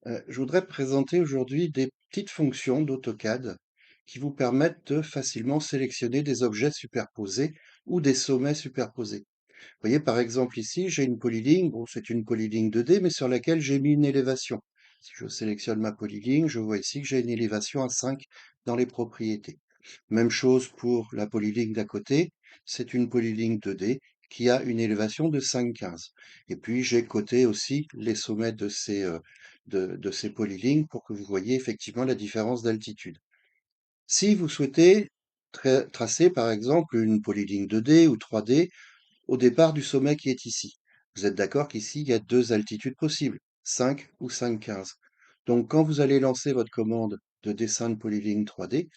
Je voudrais présenter aujourd'hui des petites fonctions d'AutoCAD qui vous permettent de facilement sélectionner des objets superposés ou des sommets superposés. Vous voyez, par exemple, ici, j'ai une polyligne. Bon, c'est une polyligne 2D, mais sur laquelle j'ai mis une élévation. Si je sélectionne ma polyligne, je vois ici que j'ai une élévation à 5 dans les propriétés. Même chose pour la polyligne d'à côté. C'est une polyligne 2D qui a une élévation de 5,15. Et puis, j'ai coté aussi les sommets de ces polylignes pour que vous voyez effectivement la différence d'altitude. Si vous souhaitez tracer, par exemple, une polyligne 2D ou 3D, au départ du sommet qui est ici. Vous êtes d'accord qu'ici, il y a deux altitudes possibles, 5 ou 5,15. Donc, quand vous allez lancer votre commande de dessin de polyligne 3D,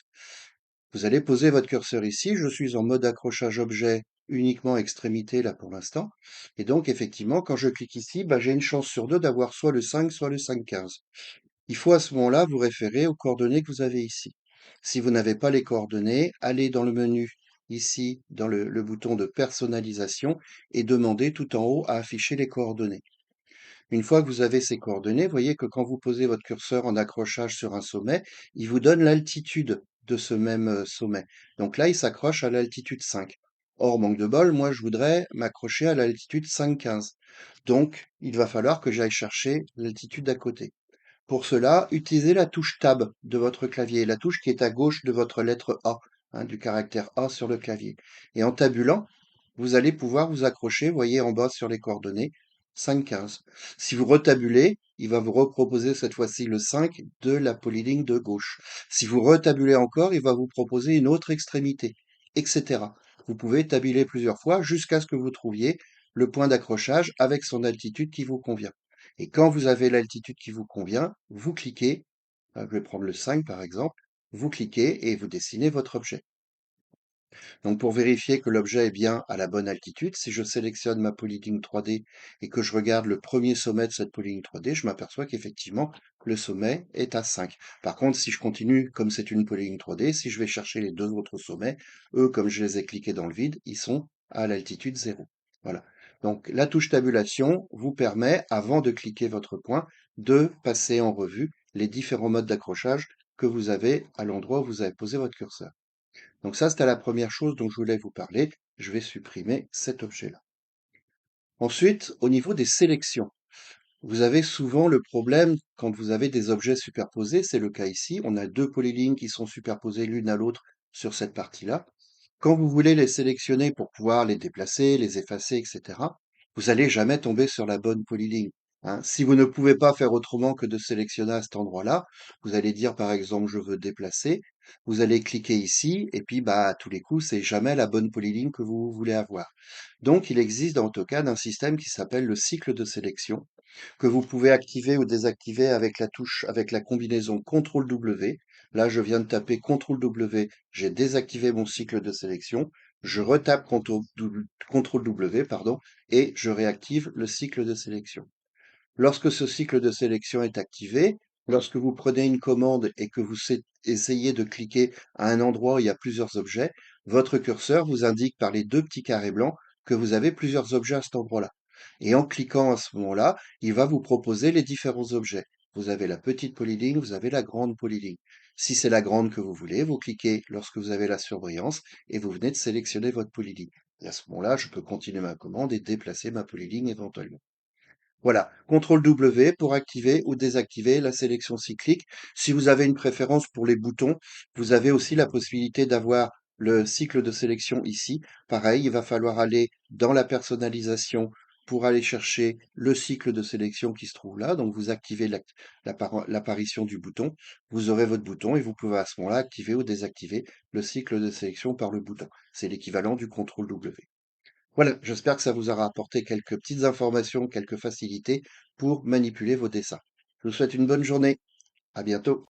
vous allez poser votre curseur ici. Je suis en mode accrochage objet uniquement extrémité là pour l'instant. Et donc, effectivement, quand je clique ici, bah, j'ai une chance sur deux d'avoir soit le 5, soit le 5,15. Il faut à ce moment-là vous référer aux coordonnées que vous avez ici. Si vous n'avez pas les coordonnées, allez dans le menu ici, dans le bouton de personnalisation et demandez tout en haut à afficher les coordonnées. Une fois que vous avez ces coordonnées, vous voyez que quand vous posez votre curseur en accrochage sur un sommet, il vous donne l'altitude de ce même sommet. Donc là, il s'accroche à l'altitude 5. Or, manque de bol, moi, je voudrais m'accrocher à l'altitude 5,15. Donc, il va falloir que j'aille chercher l'altitude d'à côté. Pour cela, utilisez la touche Tab de votre clavier, la touche qui est à gauche de votre lettre A, hein, du caractère A sur le clavier. Et en tabulant, vous allez pouvoir vous accrocher, voyez en bas sur les coordonnées, 5,15. Si vous retabulez, il va vous reproposer cette fois-ci le 5 de la polyligne de gauche. Si vous retabulez encore, il va vous proposer une autre extrémité, etc. Vous pouvez tabuler plusieurs fois jusqu'à ce que vous trouviez le point d'accrochage avec son altitude qui vous convient. Et quand vous avez l'altitude qui vous convient, vous cliquez, je vais prendre le 5 par exemple, vous cliquez et vous dessinez votre objet. Donc pour vérifier que l'objet est bien à la bonne altitude, si je sélectionne ma polyligne 3D et que je regarde le premier sommet de cette polyligne 3D, je m'aperçois qu'effectivement le sommet est à 5. Par contre, si je continue comme c'est une polyligne 3D, si je vais chercher les deux autres sommets, eux, comme je les ai cliqués dans le vide, ils sont à l'altitude 0. Voilà. Donc la touche tabulation vous permet, avant de cliquer votre point, de passer en revue les différents modes d'accrochage que vous avez à l'endroit où vous avez posé votre curseur. Donc ça, c'était la première chose dont je voulais vous parler. Je vais supprimer cet objet-là. Ensuite, au niveau des sélections, vous avez souvent le problème quand vous avez des objets superposés. C'est le cas ici. On a deux polylignes qui sont superposées l'une à l'autre sur cette partie-là. Quand vous voulez les sélectionner pour pouvoir les déplacer, les effacer, etc., vous n'allez jamais tomber sur la bonne polyligne, hein. Si vous ne pouvez pas faire autrement que de sélectionner à cet endroit-là, vous allez dire par exemple je veux déplacer, vous allez cliquer ici et puis bah à tous les coups c'est jamais la bonne polyligne que vous voulez avoir. Donc il existe dans AutoCAD un système qui s'appelle le cycle de sélection que vous pouvez activer ou désactiver avec la touche, avec la combinaison CTRL W. Là, je viens de taper CTRL W, j'ai désactivé mon cycle de sélection. Je retape CTRL W, pardon, et je réactive le cycle de sélection. Lorsque ce cycle de sélection est activé, lorsque vous prenez une commande et que vous essayez de cliquer à un endroit où il y a plusieurs objets, votre curseur vous indique par les deux petits carrés blancs que vous avez plusieurs objets à cet endroit-là. Et en cliquant à ce moment-là, il va vous proposer les différents objets. Vous avez la petite polyligne, vous avez la grande polyligne. Si c'est la grande que vous voulez, vous cliquez lorsque vous avez la surbrillance et vous venez de sélectionner votre polyligne. Et à ce moment-là, je peux continuer ma commande et déplacer ma polyligne éventuellement. Voilà, CTRL W pour activer ou désactiver la sélection cyclique. Si vous avez une préférence pour les boutons, vous avez aussi la possibilité d'avoir le cycle de sélection ici. Pareil, il va falloir aller dans la personnalisation pour aller chercher le cycle de sélection qui se trouve là. Donc vous activez l'apparition du bouton, vous aurez votre bouton et vous pouvez à ce moment-là activer ou désactiver le cycle de sélection par le bouton. C'est l'équivalent du CTRL W. Voilà, j'espère que ça vous aura apporté quelques petites informations, quelques facilités pour manipuler vos dessins. Je vous souhaite une bonne journée. À bientôt.